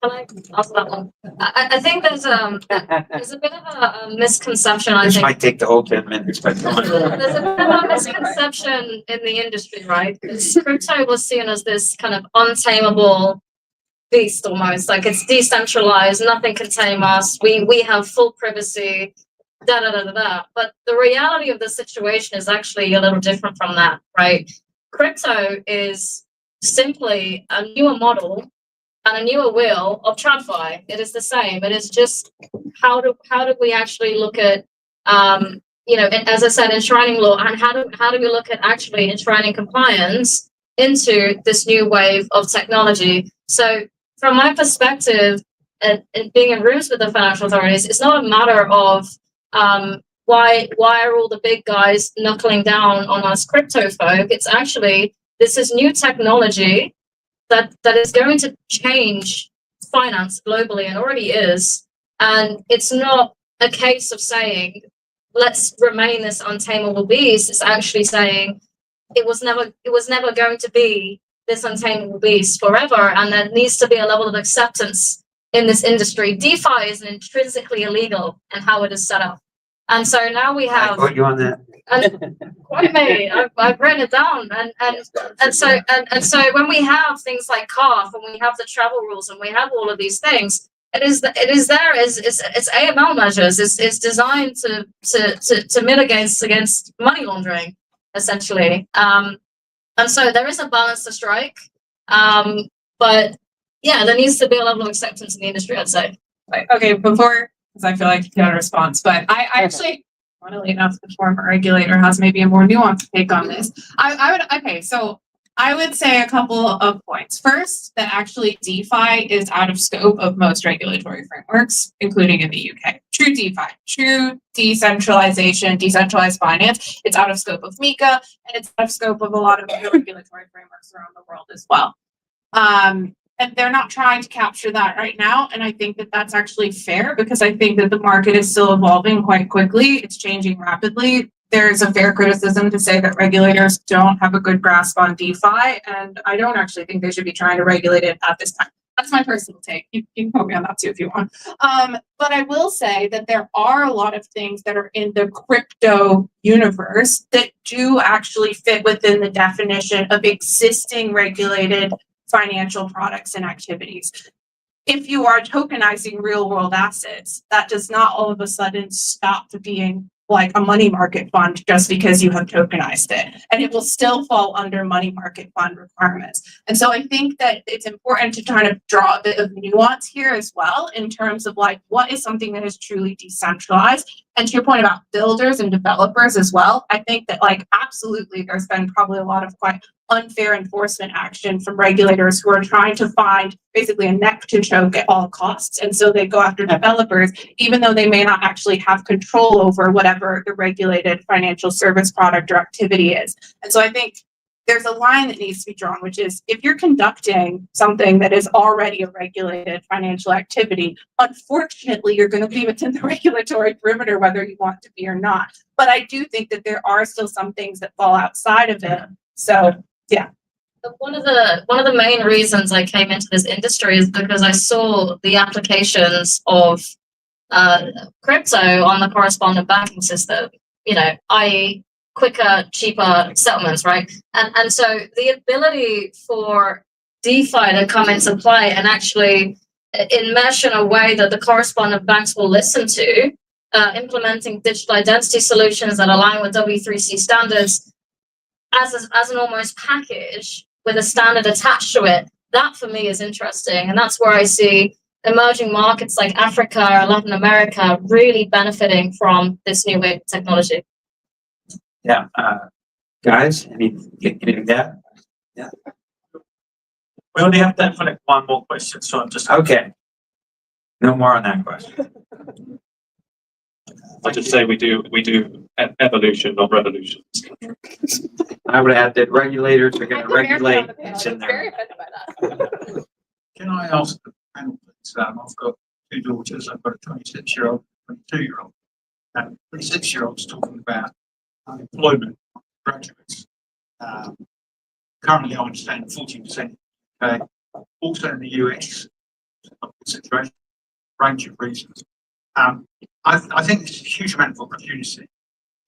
ask that one? I think there's a bit of a misconception. I This think might take the whole 10 minutes, but there's a bit of a misconception in the industry, right? Because crypto was seen as this kind of untamable beast almost, like it's decentralized, nothing can tame us. We have full privacy, da da da da da. But the reality of the situation is actually a little different from that, right? Crypto is simply a newer model and a newer wheel of TradFi. It is the same. It is just how do we actually look at as I said, enshrining law, and how do we look at actually enshrining compliance into this new wave of technology? So from my perspective, and being in rooms with the financial authorities, it's not a matter of why are all the big guys knuckling down on us crypto folk. It's actually, this is new technology that is going to change finance globally and already is. And it's not a case of saying, let's remain this untamable beast. It's actually saying it was never going to be this untamable beast forever. And there needs to be a level of acceptance in this industry. DeFi is intrinsically illegal in how it is set up. And so now we have, I quote you on that. and quite me, I've written it down, and so when we have things like CARF and we have the travel rules and we have all of these things, it's AML measures. It's designed to mitigate against money laundering, essentially. And so there is a balance to strike, but yeah, there needs to be a level of acceptance in the industry, I'd say. Right. Okay, before, because I feel like you got a response, but I actually, funnily enough, the former regulator has maybe a more nuanced take on this. I would say a couple of points. First, that actually DeFi is out of scope of most regulatory frameworks, including in the UK. True DeFi, true decentralization, decentralized finance. It's out of scope of MiCA, and it's out of scope of a lot of regulatory frameworks around the world as well. And they're not trying to capture that right now. And I think that that's actually fair, because I think that the market is still evolving quite quickly. It's changing rapidly. There's a fair criticism to say that regulators don't have a good grasp on DeFi. And I don't actually think they should be trying to regulate it at this time. That's my personal take. You can quote me on that too if you want. But I will say that there are a lot of things that are in the crypto universe that do actually fit within the definition of existing regulated financial products and activities. If you are tokenizing real world assets, that does not all of a sudden stop being like a money market fund just because you have tokenized it, and it will still fall under money market fund requirements. And so I think that it's important to try to draw a bit of nuance here as well in terms of like what is something that is truly decentralized. And to your point about builders and developers as well, I think that like absolutely there's been probably a lot of quite unfair enforcement action from regulators who are trying to find basically a neck to choke at all costs. And so they go after developers, even though they may not actually have control over whatever the regulated financial service product or activity is. And so I think there's a line that needs to be drawn, which is if you're conducting something that is already a regulated financial activity, unfortunately, you're going to be within the regulatory perimeter, whether you want to be or not. But I do think that there are still some things that fall outside of it. So, yeah. One of the main reasons I came into this industry is because I saw the applications of crypto on the correspondent banking system. You know, i.e., quicker, cheaper settlements, right? And so the ability for DeFi to come into play and actually enmesh in a way that the correspondent banks will listen to, implementing digital identity solutions that align with W3C standards as an almost package with a standard attached to it, that for me is interesting. And that's where I see emerging markets like Africa or Latin America really benefiting from this new wave of technology. Yeah, guys, anything there? Yeah. We only have time for like one more question, so I'm just. Okay. No more on that question. I just say we do evolution, not revolution. I would add that regulators are going to regulate. It's in there. Can I ask the panel, please? I've got two daughters. I've got a 26-year-old, 22-year-old. And 26-year-old's talking about employment graduates. Currently, I understand 40%. Also in the US, situation, range of reasons. I think there's a huge amount of opportunity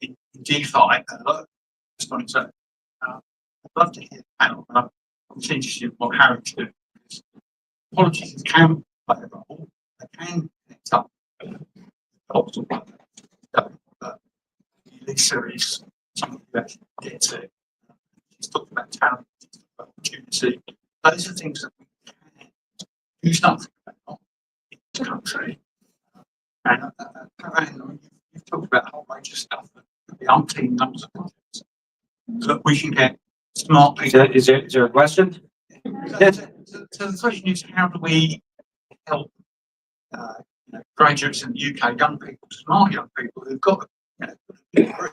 in DeFi. Just on its own. I'd love to hear the panel. I'm interested in what Harry's doing. Politicians can play a role. They can connect up. Lisa is something you actually get to. She's talking about talent, opportunity. Those are things that we can do something about in this country. And you've talked about a whole range of stuff, the umpteen numbers of projects that we can get smart people. Is there a question? So the question is, how do we help graduates in the UK, young people, smart young people who've got a degree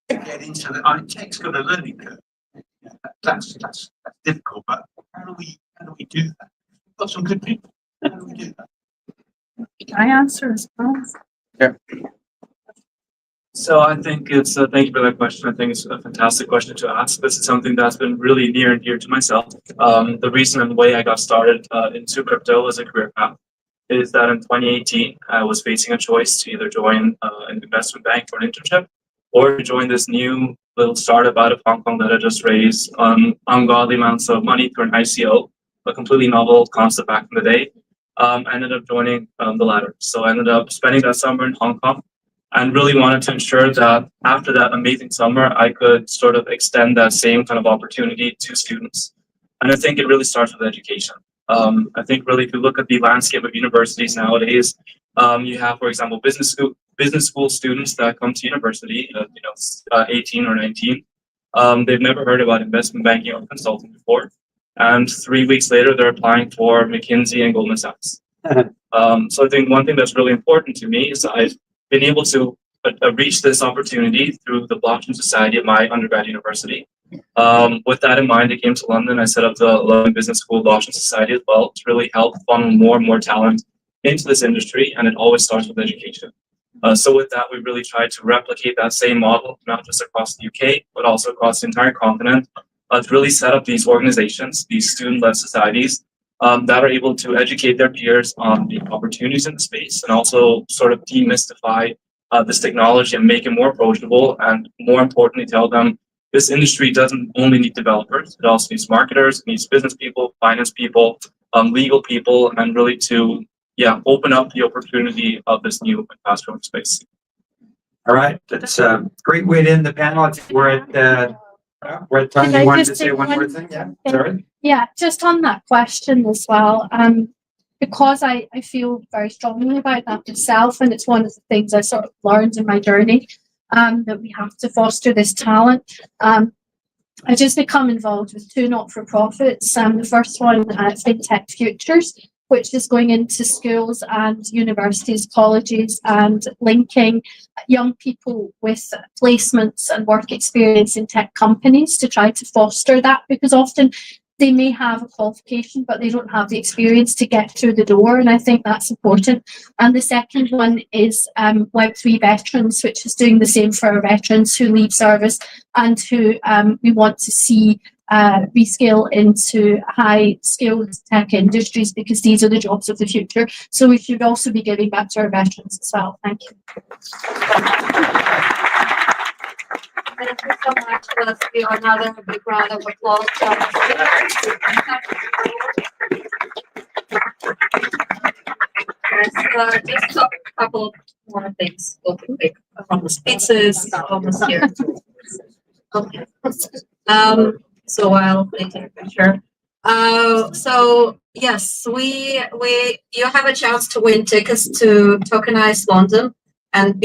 to get into the tech's got a learning curve. That's difficult, but how do we do that? We've got some good people. How do we do that? Can I answer as well? So I think it's thank you for that question. I think it's a fantastic question to ask. This is something that's been really near and dear to myself. The reason and the way I got started into crypto as a career path is that in 2018 I was facing a choice to either join an investment bank for an internship or to join this new little startup out of Hong Kong that I just raised ungodly amounts of money through an ICO, a completely novel concept back in the day. I ended up joining the latter. So I ended up spending that summer in Hong Kong and really wanted to ensure that after that amazing summer, I could sort of extend that same kind of opportunity to students. And I think it really starts with education. I think really if you look at the landscape of universities nowadays, you have, for example, business school students that come to university, 18 or 19. They've never heard about investment banking or consulting before. And 3 weeks later, they're applying for McKinsey and Goldman Sachs. So I think one thing that's really important to me is I've been able to reach this opportunity through the Blockchain Society at my undergrad university. With that in mind, I came to London. I set up the London Business School Blockchain Society as well to really help funnel more and more talent into this industry, and it always starts with education. So with that, we really tried to replicate that same model, not just across the UK, but also across the entire continent, to really set up these organizations, these student-led societies, that are able to educate their peers on the opportunities in the space and also sort of demystify this technology and make it more approachable, and more importantly, tell them this industry doesn't only need developers, it also needs marketers, it needs business people, finance people, legal people, and really to open up the opportunity of this new and fast-growing space. All right, that's a great way to end the panel. I think we're at time. Can I You wanted to just say say one more one thing? Yeah, thing? sorry. Yeah, just on that question as well. Because I feel very strongly about that myself, and it's one of the things I sort of learned in my journey, that we have to foster this talent. I just become involved with two not-for-profits. The first one, FinTech Futures, which is going into schools and universities, colleges, and linking young people with placements and work experience in tech companies to try to foster that, because often they may have a qualification, but they don't have the experience to get through the door, and I think that's important. And the second one is Web3 Veterans, which is doing the same for our veterans who leave service and who we want to see rescale into high-skilled tech industries, because these are the jobs of the future. So we should also be giving back to our veterans as well. Thank you. Thank you so much. Let's do another big round of applause. Just a couple more things. Okay, from the speeches, almost here. Okay. So while taking a picture. So yes, you have a chance to win tickets to Tokenize London and